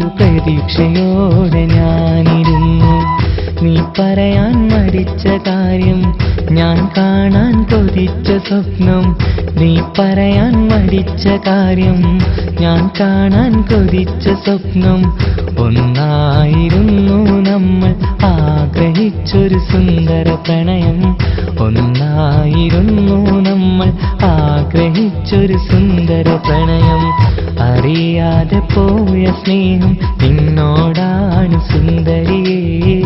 എന്നൊരു പ്രതീക്ഷയോടെ ഞാനിരുന്നു. നീ പറയാൻ മടിച്ച കാര്യം, ഞാൻ കാണാൻ കൊതിച്ച സ്വപ്നം. നീ പറയാൻ മടിച്ച കാര്യം, ഞാൻ കാണാൻ കൊതിച്ച സ്വപ്നം. ഒന്നായിരുന്നു നമ്മൾ ആഗ്രഹിച്ചൊരു സുന്ദര പ്രണയം. ഒന്നായിരുന്നു നമ്മൾ ആഗ്രഹിച്ചൊരു സുന്ദര പ്രണയം. അറിയാതെ പോയ സ്നേഹം നിന്നോടാണ് സുന്ദരിയേ.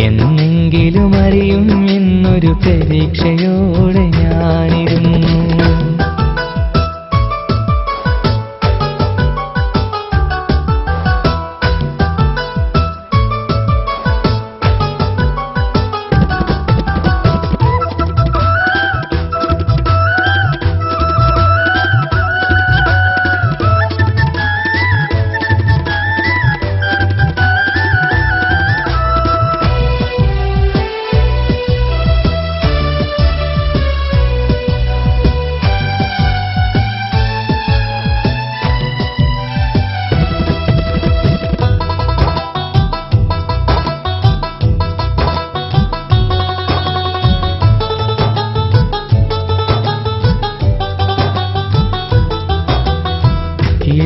എന്നെങ്കിലും അറിയും എന്നൊരു പ്രതീക്ഷയോടെ ഞാനിരുന്നു.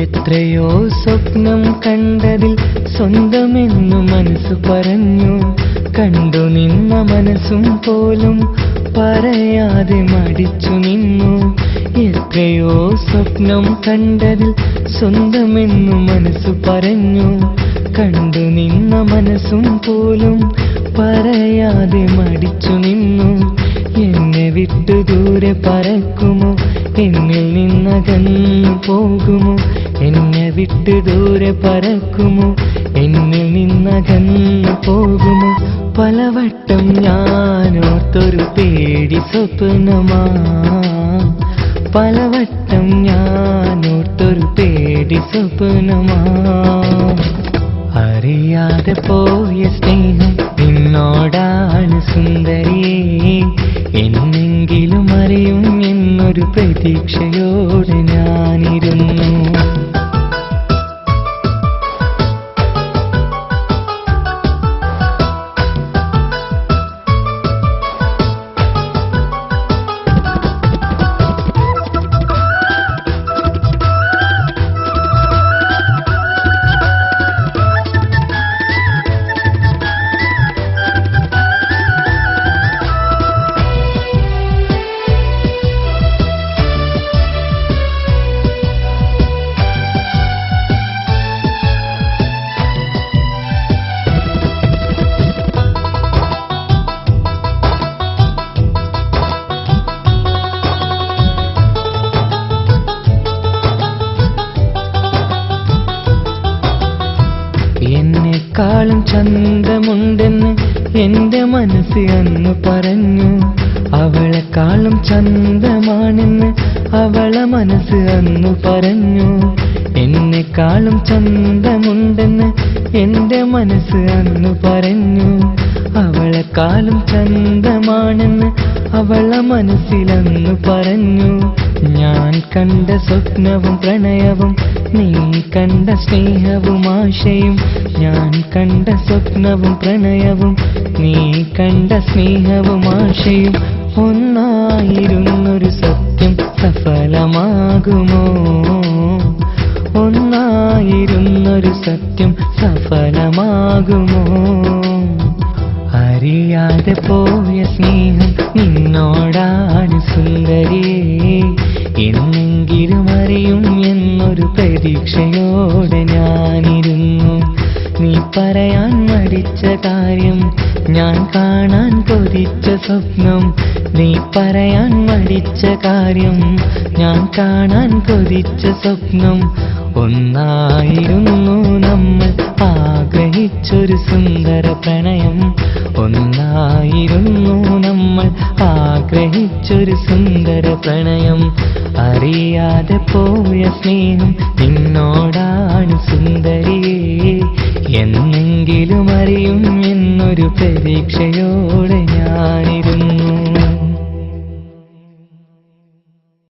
എത്രയോ സ്വപ്നം കണ്ടതിൽ സ്വന്തമെന്നു മനസ്സ് പറഞ്ഞു. കണ്ടു നിന്ന മനസ്സും പോലും പറയാതെ മടിച്ചു നിന്നു. എത്രയോ സ്വപ്നം കണ്ടതിൽ സ്വന്തമെന്നു മനസ്സ് പറഞ്ഞു. കണ്ടു നിന്ന മനസ്സും പോലും പറയാതെ മടിച്ചു നിന്നു. എന്നെ വിട്ടു ദൂരെ പറക്കുമോ, എന്നിൽ നിന്നകന്നു പോകുമോ? എന്നെ വിട്ടു ദൂരെ പറക്കുമോ, എന്നിൽ നിന്നകന്നു പോകുമോ? പലവട്ടം ഞാനോർത്തൊരു പേടി സ്വപ്നമാ. പലവട്ടം ഞാനോർത്തൊരു പേടി സ്വപ്നമാ. അറിയാതെ പോയ സ്നേഹം നിന്നോടാണ് സുന്ദരിയേ. എന്നെങ്കിലും അറിയും എന്നൊരു പ്രതീക്ഷയോടെ ഞാനിരുന്നു. എന്നെക്കാളും ചന്തമുണ്ടെന്ന് എന്റെ മനസ്സ് അന്ന് പറഞ്ഞു. അവളെക്കാളും ചന്തമാണെന്ന് അവളെ മനസ്സ് അന്ന് പറഞ്ഞു. എന്നെക്കാളും ചന്തമുണ്ടെന്ന് എന്റെ മനസ്സ് അന്ന് പറഞ്ഞു. അവളെക്കാളും ചന്തമാണെന്ന് അവളെ മനസ്സിലന്ന് പറഞ്ഞു. ഞാൻ കണ്ട സ്വപ്നവും പ്രണയവും, നീ കണ്ട സ്നേഹവും ആശയും. ഞാൻ കണ്ട സ്വപ്നവും പ്രണയവും, നീ കണ്ട സ്നേഹവും ആശയും. ഒന്നായിരുന്നൊരു സത്യം സഫലമാകുമോ? ഒന്നായിരുന്നൊരു സത്യം സഫലമാകുമോ? അറിയാതെ പോയ സ്നേഹം നിന്നോടാണ് സുന്ദരിയേ. എന്നെങ്കിലും അറിയും എന്നൊരു പ്രതീക്ഷയോടെ ഞാനിരുന്നു. നീ പറയാൻ മടിച്ച കാര്യം, ഞാൻ കാണാൻ കൊതിച്ച സ്വപ്നം. നീ പറയാൻ മടിച്ച കാര്യം, ഞാൻ കാണാൻ കൊതിച്ച സ്വപ്നം. ഒന്നായിരുന്നു നമ്മൾ ആഗ്രഹിച്ചൊരു സുന്ദര പ്രണയം. ഒന്നായിരുന്നു നമ്മൾ ആഗ്രഹിച്ചൊരു സുന്ദര പ്രണയം. അറിയാതെ പോയ സ്നേഹം നിന്നോടാണ് സുന്ദരിയേ. എന്നെങ്കിലും അറിയും എന്നൊരു പ്രതീക്ഷയോടെ